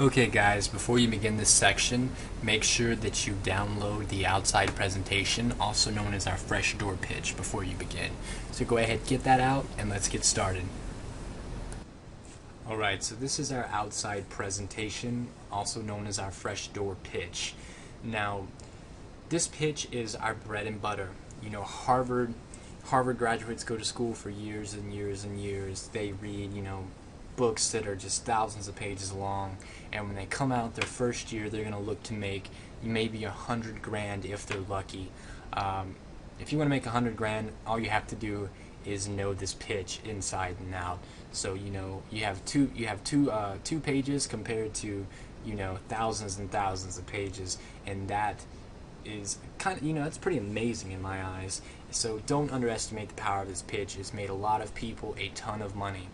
Okay guys, before you begin this section, make sure that you download the outside presentation, also known as our fresh door pitch, before you begin. So go ahead, get that out, and let's get started. Alright, so this is our outside presentation, also known as our fresh door pitch. Now, this pitch is our bread and butter. You know, Harvard graduates go to school for years and years and years. They read, books that are just thousands of pages long, and when they come out their first year, they're going to look to make maybe $100,000 if they're lucky. If you want to make $100,000, all you have to do is know this pitch inside and out. So you have two pages compared to thousands and thousands of pages, and that is kind of it's pretty amazing in my eyes. So don't underestimate the power of this pitch. It's made a lot of people a ton of money.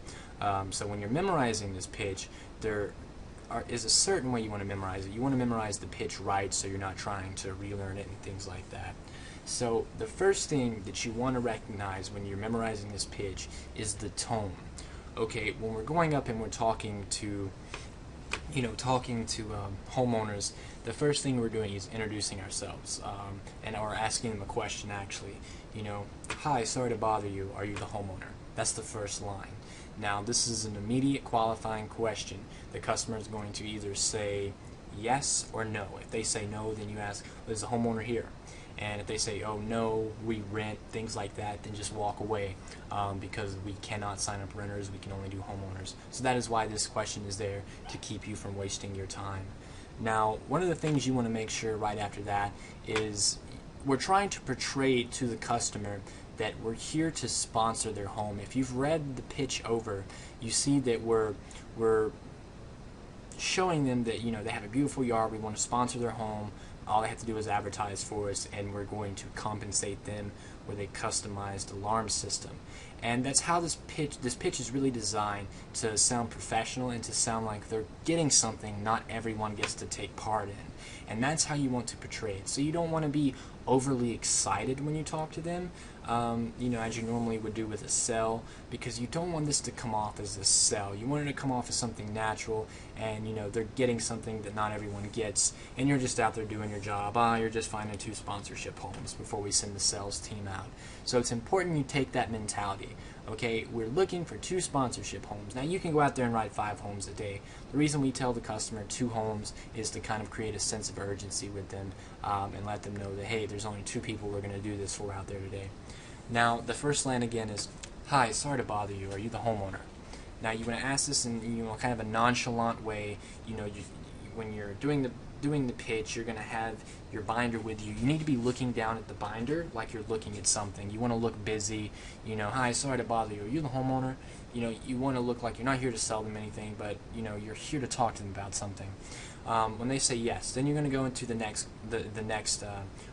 So when you're memorizing this pitch, there is a certain way you want to memorize it. You want to memorize the pitch right, so you're not trying to relearn it and things like that. So the first thing that you want to recognize when you're memorizing this pitch is the tone. Okay, when we're going up and we're talking to homeowners, the first thing we're doing is introducing ourselves, or asking them a question actually. Hi, sorry to bother you, are you the homeowner? That's the first line. Now this is an immediate qualifying question. The customer is going to either say yes or no. If they say no, then you ask, is the homeowner here? And if they say, oh no, we rent, things like that, then just walk away, because we cannot sign up renters, we can only do homeowners. So that is why this question is there, to keep you from wasting your time. Now, one of the things you want to make sure right after that is we're trying to portray to the customer that we're here to sponsor their home. If you've read the pitch over, you see that we're showing them that they have a beautiful yard, we want to sponsor their home. All they have to do is advertise for us, and we're going to compensate them with a customized alarm system. And that's how this pitch is really designed to sound professional and to sound like they're getting something not everyone gets to take part in. And that's how you want to portray it. So you don't want to be overly excited when you talk to them, as you normally would do with a sell, because you don't want this to come off as a sell. You want it to come off as something natural, and they're getting something that not everyone gets, and you're just out there doing your job. You're just finding 2 sponsorship homes before we send the sales team out. So it's important you take that mentality. Okay, we're looking for 2 sponsorship homes. Now you can go out there and write 5 homes a day. The reason we tell the customer 2 homes is to kind of create a sense of urgency with them, and let them know that, hey, there's only 2 people we're going to do this for out there today. Now the first line again is, hi, sorry to bother you, are you the homeowner? Now you want to ask this in kind of a nonchalant way. When you're doing the pitch, you're going to have your binder with you. You need to be looking down at the binder like you're looking at something. You want to look busy. Hi, sorry to bother you, are you the homeowner? You want to look like you're not here to sell them anything, but you're here to talk to them about something. When they say yes, then you're going to go into the next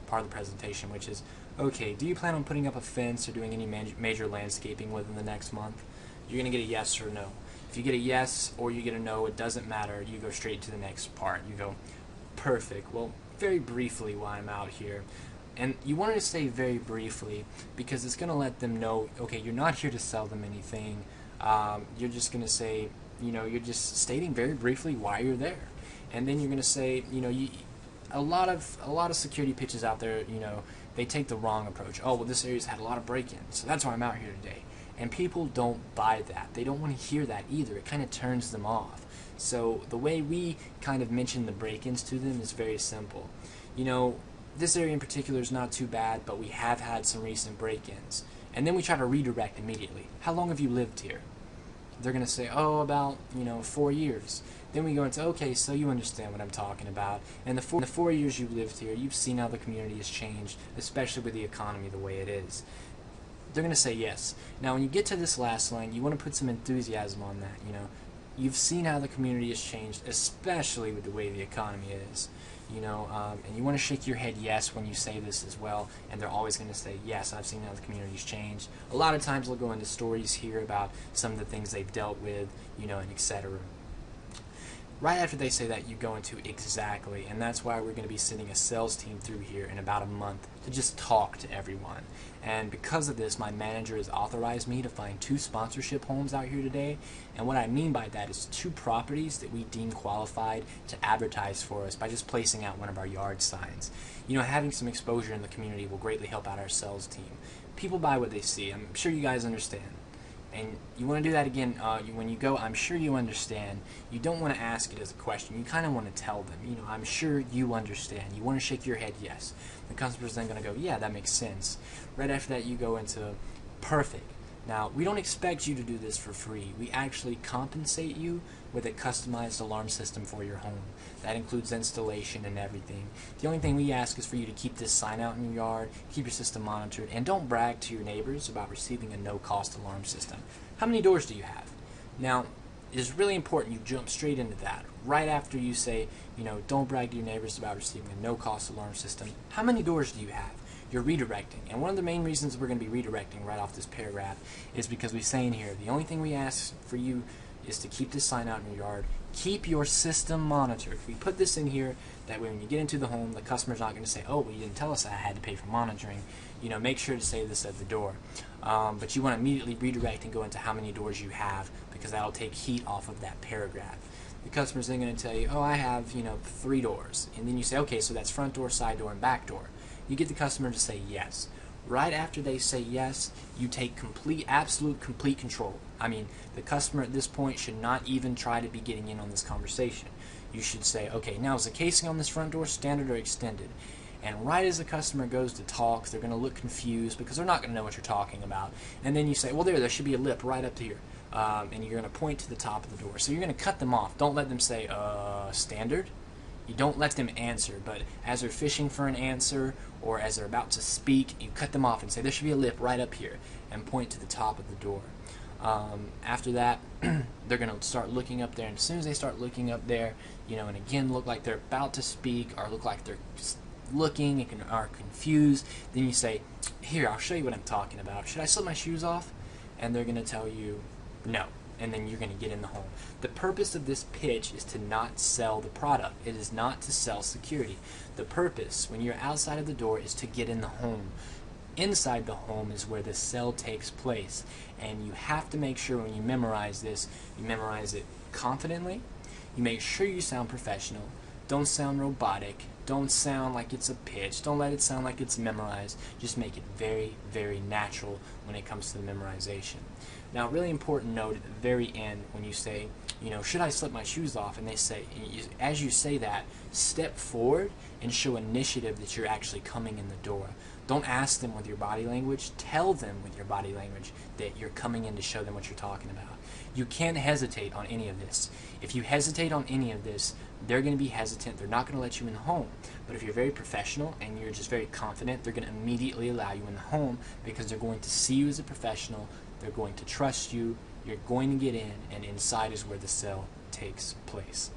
part of the presentation, which is, okay, do you plan on putting up a fence or doing any major landscaping within the next month? You're going to get a yes or no. If you get a yes or you get a no, it doesn't matter. You go straight to the next part. You go, perfect. Well, very briefly why I'm out here. And you wanted to say very briefly because it's going to let them know, okay, you're not here to sell them anything. You're just going to say, you're just stating very briefly why you're there. And then you're going to say, a lot of security pitches out there, they take the wrong approach. Oh, well, this area's had a lot of break-ins, so that's why I'm out here today. And people don't buy that. They don't want to hear that either. It kind of turns them off. So the way we kind of mention the break-ins to them is very simple. This area in particular is not too bad, but we have had some recent break-ins. And then we try to redirect immediately. How long have you lived here? They're going to say, oh, about 4 years. Then we go into, okay, so you understand what I'm talking about. And the 4 years you've lived here, you've seen how the community has changed, especially with the economy the way it is. They're going to say yes. Now, when you get to this last line, you want to put some enthusiasm on that. You've seen how the community has changed, especially with the way the economy is. And you want to shake your head yes when you say this as well, and they're always going to say, yes, I've seen how the community's changed. A lot of times they'll go into stories here about some of the things they've dealt with, and etc. Right after they say that, you go into exactly, and that's why we're going to be sending a sales team through here in about a month to just talk to everyone. And because of this, my manager has authorized me to find 2 sponsorship homes out here today. And what I mean by that is 2 properties that we deem qualified to advertise for us by just placing out one of our yard signs. You know, having some exposure in the community will greatly help out our sales team. People buy what they see. I'm sure you guys understand. And you want to do that again when you go, I'm sure you understand. You don't want to ask it as a question. You kind of want to tell them, you know, I'm sure you understand. You want to shake your head yes. The customer's then going to go, yeah, that makes sense. Right after that, you go into perfect. Now, we don't expect you to do this for free. We actually compensate you with a customized alarm system for your home. That includes installation and everything. The only thing we ask is for you to keep this sign out in your yard, keep your system monitored, and don't brag to your neighbors about receiving a no-cost alarm system. How many doors do you have? Now, it is really important you jump straight into that. Right after you say, you know, don't brag to your neighbors about receiving a no-cost alarm system. How many doors do you have? You're redirecting. And one of the main reasons we're going to be redirecting right off this paragraph is because we say in here, the only thing we ask for you is to keep this sign out in your yard. Keep your system monitored. If we put this in here, that way when you get into the home, the customer's not going to say, oh, well, you didn't tell us I had to pay for monitoring. You know, make sure to say this at the door. But you want to immediately redirect and go into how many doors you have, because that'll take heat off of that paragraph. The customer's then going to tell you, oh, I have, you know, 3 doors. And then you say, okay, so that's front door, side door, and back door. You get the customer to say yes. Right after they say yes, you take absolute complete control. I mean, the customer at this point should not even try to be getting in on this conversation. You should say, okay, now is the casing on this front door standard or extended? And right as the customer goes to talk, they're going to look confused because they're not going to know what you're talking about. And then you say, well, there should be a lip right up here. And you're going to point to the top of the door. So you're going to cut them off. Don't let them say, standard. You don't let them answer, but as they're fishing for an answer or as they're about to speak, you cut them off and say, there should be a lip right up here, and point to the top of the door. After that, they're going to start looking up there, and as soon as they start looking up there, you know, and again look like they're about to speak or look like they're looking and are confused, then you say, here, I'll show you what I'm talking about. Should I slip my shoes off? And they're going to tell you, no. And then you're going to get in the home. The purpose of this pitch is to not sell the product. It is not to sell security. The purpose, when you're outside of the door, is to get in the home. Inside the home is where the sale takes place. And you have to make sure when you memorize this, you memorize it confidently. You make sure you sound professional. Don't sound robotic. Don't sound like it's a pitch. Don't let it sound like it's memorized. Just make it very, very natural when it comes to the memorization. Now, really important note at the very end when you say, you know, should I slip my shoes off? And they say, as you say that, step forward and show initiative that you're actually coming in the door. Don't ask them with your body language. Tell them with your body language that you're coming in to show them what you're talking about. You can't hesitate on any of this. If you hesitate on any of this, they're going to be hesitant. They're not going to let you in the home. But if you're very professional and you're just very confident, they're going to immediately allow you in the home because they're going to see you as a professional. They're going to trust you. You're going to get in, and inside is where the sale takes place.